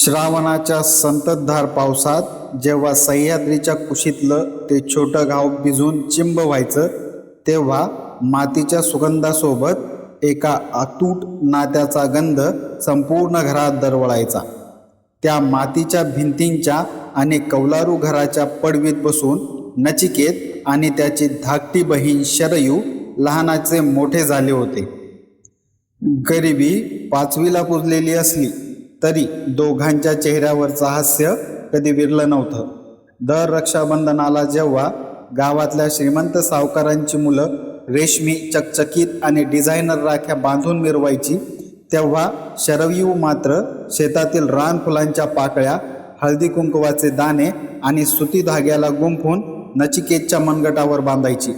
श्रावणाच्या संततधार पावसात जेव्हा सह्याद्रीच्या कुशीतलं ते छोटं गाव भिजून चिंब व्हायचं, तेव्हा मातीच्या सुगंधासोबत एका अतूट नात्याचा गंध संपूर्ण घरात दरवळायचा. त्या मातीच्या भिंतींच्या आणि कौलारू घराच्या पडवीत बसून नचिकेत आणि त्याची धाकटी बहीण शरयू लहानाचे मोठे झाले होते. गरिबी 5वीला पुजलेली असली तरी दोघांच्या चेहऱ्यावरचं हास्य कधी विरलं नव्हतं. दर रक्षाबंधनाला जेव्हा गावातल्या श्रीमंत सावकारांची मुलं रेशमी चकचकीत आणि डिझायनर राख्या बांधून मिरवायची, तेव्हा शरयू मात्र शेतातील रानफुलांच्या पाकळ्या, हळदी कुंकवाचे दाणे आणि सुती धाग्याला गुंफून नचिकेतच्या मनगटावर बांधायची.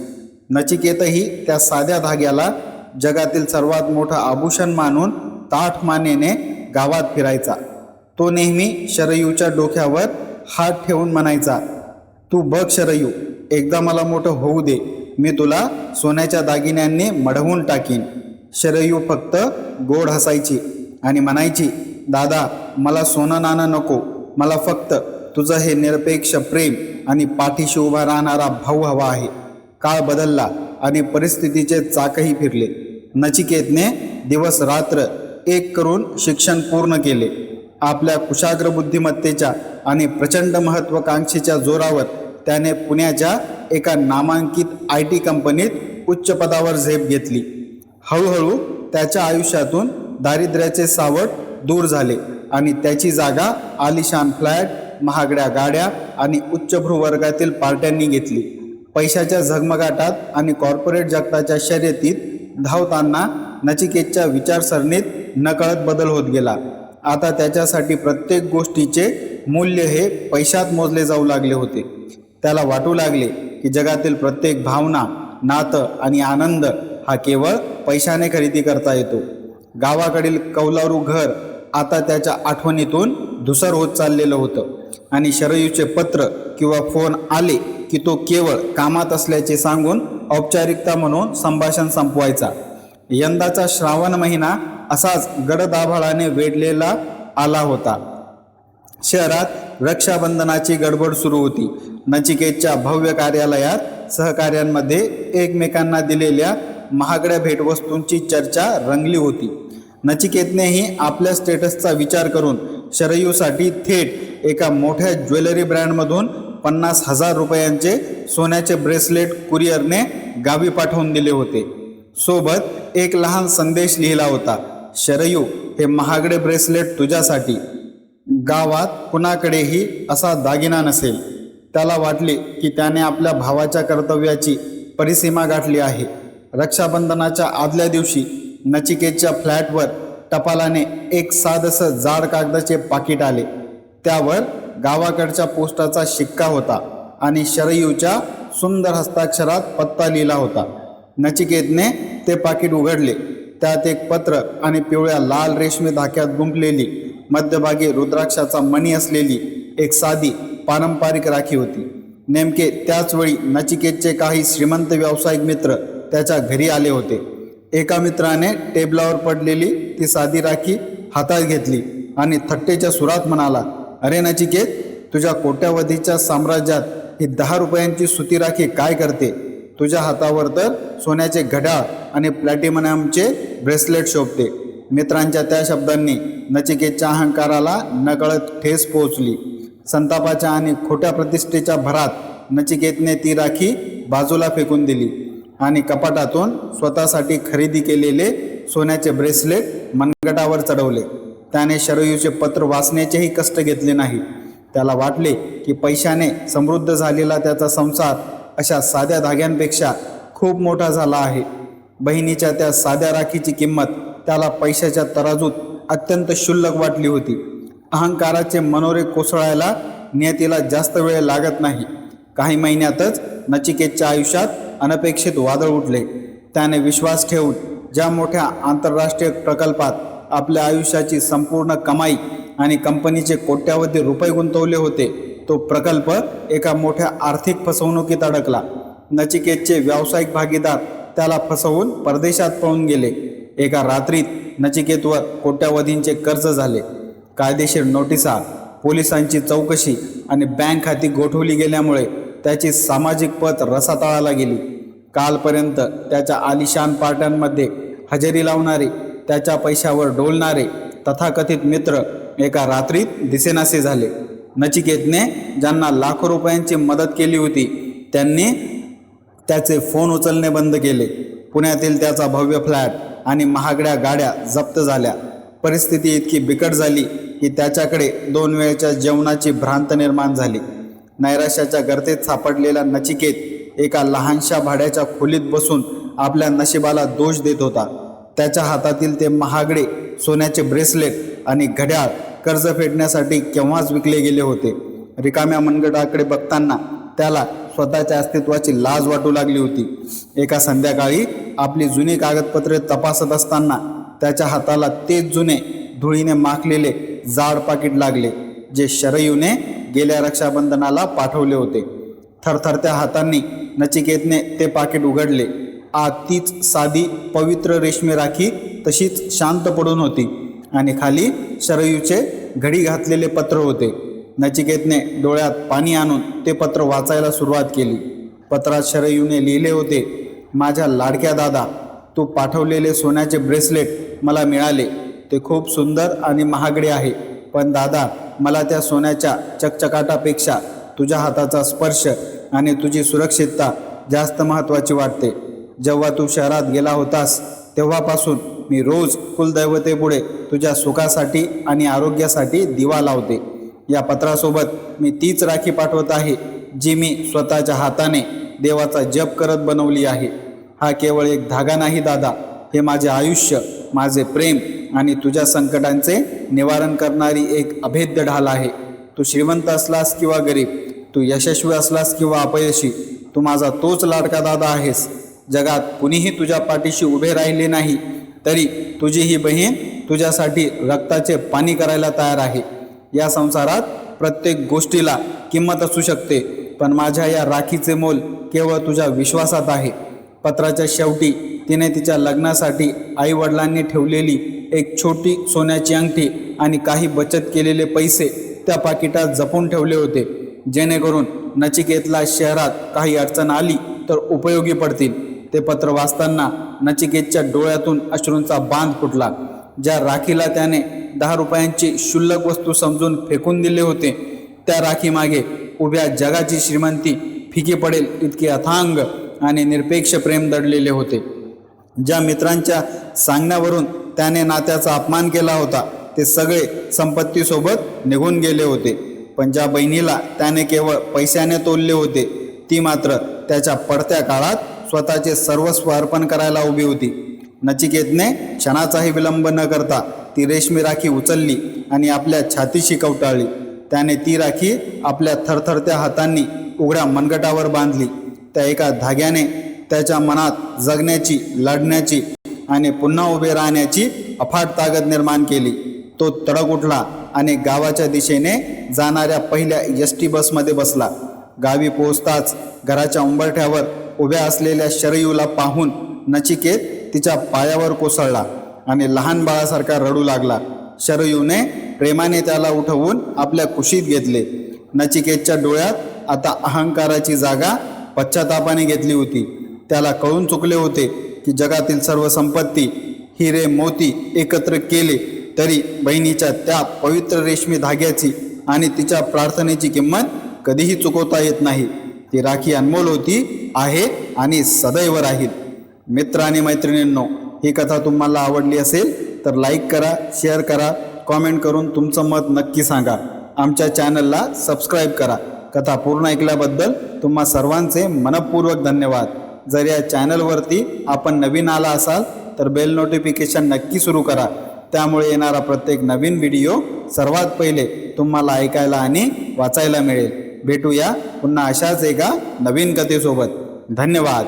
नचिकेतही त्या साध्या धाग्याला जगातील सर्वात मोठं आभूषण मानून ताठ मानेने गावात फिरायचा. तो नेहमी शरयूच्या डोक्यावर हात ठेवून म्हणायचा, "तू बघ शरयू, एकदा मला मोठं होऊ दे, मी तुला सोन्याच्या दागिन्यांनी मढवून टाकीन." शरयू फक्त गोड हसायची आणि म्हणायची, "दादा, मला सोनं नाणं नको, मला फक्त तुझं हे निरपेक्ष प्रेम आणि पाठीशी उभा राहणारा भाऊ हवा आहे." काळ बदलला आणि परिस्थितीचे चाकही फिरले. नचिकेतने दिवस रात्र एक करून शिक्षण पूर्ण केले. आपल्या कुशाग्र बुद्धिमत्तेच्या आणि प्रचंड महत्त्वाकांक्षेच्या जोरावर त्याने पुण्याच्या एका नामांकित IT कंपनीत उच्च पदावर झेप घेतली. हळूहळू त्याच्या आयुष्यातून दारिद्र्याचे सावट दूर झाले आणि त्याची जागा आलिशान फ्लॅट, महागड्या गाड्या आणि उच्चभ्रू वर्गातील पार्ट्यांनी घेतली. पैशाच्या झगमगाटात आणि कॉर्पोरेट जगताच्या शर्यतीत धावताना नचिकेतच्या विचारसरणीत नकळत बदल होत गेला. आता त्याच्यासाठी प्रत्येक गोष्टीचे मूल्य हे पैशात मोजले जाऊ लागले होते. त्याला वाटू लागले की जगातील प्रत्येक भावना, नातं आणि आनंद हा केवळ पैशाने खरेदी करता येतो. गावाकडील कौलारू घर आता त्याच्या आठवणीतून धुसर होत चाललेलं होतं आणि शरयूचे पत्र किंवा फोन आले की तो केवळ कामात असल्याचे सांगून औपचारिकता म्हणून संभाषण संपवायचा. यंदाचा श्रावण महिना असाच गडदाभाळाने वेढलेला आला होता. शहरात रक्षाबंधनाची गडबड सुरू होती. नचिकेतच्या भव्य कार्यालयात सहकार्यांमध्ये एकमेकांना दिलेल्या महागड्या भेटवस्तूंची चर्चा रंगली होती. नचिकेतनेही आपल्या स्टेटसचा विचार करून शरयूसाठी थेट एका मोठ्या ज्वेलरी ब्रँडमधून 50,000 रुपयांचे सोन्याचे ब्रेसलेट कुरिअरने गावी पाठवून दिले होते. सोबत एक लहान संदेश लिहिला होता, "शरयू, हे महागडे ब्रेसलेट तुझ्यासाठी. गावात कुणाकडेही असा दागिना नसेल." त्याला वाटले की त्याने आपल्या भावाच्या कर्तव्याची परिसीमा गाठली आहे. रक्षाबंधनाच्या आदल्या दिवशी नचिकेतच्या फ्लॅटवर टपालाने एक साधंसं जाड कागदाचे पाकिट आले. त्यावर गावाकडच्या पोस्टाचा शिक्का होता आणि शरयूच्या सुंदर हस्ताक्षरात पत्ता लिहिला होता. नचिकेतने ते पाकिट उघडले. त्यात एक पत्र आणि पिवळ्या लाल रेशमी धाक्यात गुंफलेली, मध्यभागी रुद्राक्षाचा मणी असलेली एक साधी पारंपरिक राखी होती. नेमके त्याच वेळी नचिकेतचे काही श्रीमंत व्यावसायिक मित्र त्याच्या घरी आले होते. एका मित्राने टेबलावर पडलेली ती साधी राखी हातात घेतली आणि थट्टेच्या सुरात म्हणाला, "अरे नचिकेत, तुझ्या कोट्यावधीच्या साम्राज्यात ही 10 रुपयांची सुती राखी काय करते? तुझ्या हातावर तर सोन्याचे घड्याळ आणि प्लॅटिनमचे ब्रेसलेट शोभते." मित्रांच्या त्या शब्दांनी नचिकेतच्या अहंकाराला नकळत ठेस पोहोचली. संतापाच्या आणि खोट्या प्रतिष्ठेच्या भरात नचिकेतने ती राखी बाजूला फेकून दिली आणि कपाटातून स्वतःसाठी खरेदी केलेले सोन्याचे ब्रेसलेट मनगटावर चढवले. त्याने शरयूचे पत्र वाचण्याचेही कष्ट घेतले नाही. त्याला वाटले की पैशाने समृद्ध झालेला त्याचा संसार अशा साध्या धाग्यांपेक्षा खूप मोठा झाला आहे. बहिणीच्या त्या साध्या राखीची किंमत त्याला पैशाच्या तराजूत अत्यंत क्षुल्लक वाटली होती. अहंकाराचे मनोरे कोसळायला नियतीला जास्त वेळ लागत नाही. काही महिन्यातच नचिकेतच्या आयुष्यात अनपेक्षित वादळ उठले. त्याने विश्वास ठेवून ज्या मोठ्या आंतरराष्ट्रीय प्रकल्पात आपल्या आयुष्याची संपूर्ण कमाई आणि कंपनीचे कोट्यावधी रुपये गुंतवले होते, तो प्रकल्प एका मोठ्या आर्थिक फसवणुकीत अडकला. नचिकेतचे व्यावसायिक भागीदार त्याला फसवून परदेशात पळून गेले. एका रात्रीत नचिकेतवर कोट्यावधींचे कर्ज झाले. कायदेशीर नोटिसा, पोलिसांची चौकशी आणि बँक खाती गोठवली गेल्यामुळे त्याची सामाजिक पत रसातळाला गेली. कालपर्यंत त्याच्या आलिशान पार्ट्यांमध्ये हजेरी लावणारे, त्याच्या पैशावर डोलणारे तथाकथित मित्र एका रात्रीत दिसेनासे झाले. नचिकेतने ज्यांना लाखो रुपयांची मदत केली होती त्यांनी त्याचे फोन उचलणे बंद केले. पुण्यातील त्याचा भव्य फ्लॅट आणि महागड्या गाड्या जप्त झाल्या. परिस्थिती इतकी बिकट झाली की त्याच्याकडे 2 वेळच्या जेवणाची भ्रांत निर्माण झाली. नैराश्याच्या गर्तेत सापडलेला नचिकेत एका लहानशा भाड्याच्या खोलीत बसून आपल्या नशिबाला दोष देत होता. त्याच्या हातातील ते महागडे सोन्याचे ब्रेसलेट आणि घड्याळ कर्ज फेडण्यासाठी केव्हाच विकले गेले होते. रिकाम्या मनगटाकडे बघताना त्याला स्वतःच्या अस्तित्वाची लाज वाटू लागली होती. एका संध्याकाळी आपली जुनी कागदपत्रे तपासत असताना त्याच्या हाताला तेच जुने धुळीने माखलेले जाड पाकिट लागले जे शरयूने गेल्या रक्षाबंधनाला पाठवले होते. थरथरत्या हातांनी नचिकेतने ते पाकिट उघडले. आत तीच साधी पवित्र रेशमी राखी तशीच शांत पडून होती आणि खाली शरयूचे घडी घातलेले पत्र होते. नचिकेतने डोळ्यात पाणी आणून ते पत्र वाचायला सुरुवात केली. पत्रात शरयूने लिहिले होते, माझ्या लाडक्या दादा, तू पाठवलेले सोन्याचे ब्रेसलेट मला मिळाले. ते खूप सुंदर आणि महागडे आहे, पण दादा, मला त्या सोन्याच्या चकचकाटापेक्षा तुझ्या हाताचा स्पर्श आणि तुझी सुरक्षितता जास्त महत्त्वाची वाटते. जेव्हा तू शहरात गेला होतास तेव्हापासून मी रोज कुलदैवतेपुढे तुझ्या सुखासाठी आणि आरोग्यासाठी दिवा लावते. या पत्रासोबत मी तीच राखी पाठवत आहे जी मी स्वतःच्या हाताने देवाचा जप करत बनवली आहे. हा केवळ एक धागा नाही दादा, हे माझे आयुष्य, माझे प्रेम आणि तुझ्या संकटांचे निवारण करणारी एक अभेद्य ढाल आहे. तू श्रीमंत असलास किंवा गरीब, तू यशस्वी असलास किंवा अपयशी, तू माझा तोच लाडका दादा आहेस. जगात कुणीही तुझ्या पाठीशी उभे राहिले नाही तरी तुझी ही बहीण तुझ्यासाठी रक्ताचे पाणी करायला तयार आहे. या संसारात प्रत्येक गोष्टीला किंमत असू शकते, पण माझ्या या राखीचे मोल केवळ तुझ्या विश्वासात आहे. पत्राच्या शेवटी तिने तिच्या लग्नासाठी आईवडिलांनी ठेवलेली एक छोटी सोन्याची अंगठी आणि काही बचत केलेले पैसे त्या पाकिटात जपून ठेवले होते, जेणेकरून नचिकेतला शहरात काही अडचण आली तर उपयोगी पडतील. ते पत्र वाचताना नचिकेतच्या डोळ्यातून अश्रूंचा बांध फुटला. ज्या राखीला त्याने 10 रुपयांची क्षुल्लक वस्तू समजून फेकून दिले होते, त्या राखीमागे उभ्या जगाची श्रीमंती फिकी पडेल इतके अथांग आणि निरपेक्ष प्रेम दडलेले होते. ज्या मित्रांच्या सांगण्यावरून त्याने नात्याचा अपमान केला होता ते सगळे संपत्तीसोबत निघून गेले होते, पण ज्या बहिणीला त्याने केवळ पैशाने तोलले होते ती मात्र त्याच्या पडत्या काळात स्वतःचे सर्वस्व अर्पण करायला उभी होती. नचिकेतने क्षणाचाही विलंब न करता ती रेशमी राखी उचलली आणि आपल्या छातीशी कवटाळली. त्याने ती राखी आपल्या थरथरत्या हातांनी उघड्या मनगटावर बांधली. त्या एका धाग्याने त्याच्या मनात जगण्याची, लढण्याची आणि पुन्हा उभे राहण्याची अफाट ताकद निर्माण केली. तो तडक उठला आणि गावाच्या दिशेने जाणाऱ्या पहिल्या एसटी बसमध्ये बसला. गावी पोहोचताच घराच्या उंबरठ्यावर उभ्या असलेल्या शरयूला पाहून नचिकेत तिच्या पायावर कोसळला आणि लहान बाळासारखा रडू लागला. शरयूने प्रेमाने त्याला उठवून आपल्या कुशीत घेतले. नचिकेतच्या डोळ्यात आता अहंकाराची जागा पश्चातापाने घेतली होती. त्याला कळून चुकले होते की जगातील सर्व संपत्ती, हिरे मोती एकत्र केले तरी बहिणीच्या त्या पवित्र रेशमी धाग्याची आणि तिच्या प्रार्थनेची किंमत कधीही चुकवता येत नाही. ती राखी अनमोल होती, आहे आणि सदैव राहील. मित्र आणि मैत्रिणींनो, ही कथा तुम्हाला आवडली असेल तर लाईक करा, शेअर करा, कॉमेंट करून तुमचं मत नक्की सांगा. आमच्या चॅनलला सबस्क्राईब करा. कथा पूर्ण ऐकल्याबद्दल तुम्हा सर्वांचे मनपूर्वक धन्यवाद. जर या चॅनलवरती आपण नवीन आला असाल तर बेल नोटिफिकेशन नक्की सुरू करा. त्यामुळे येणारा प्रत्येक नवीन व्हिडिओ सर्वात पहिले तुम्हाला ऐकायला आणि वाचायला मिळेल. भेटूया पुन्हा अशाच एका नवीन कथेसोबत. धन्यवाद.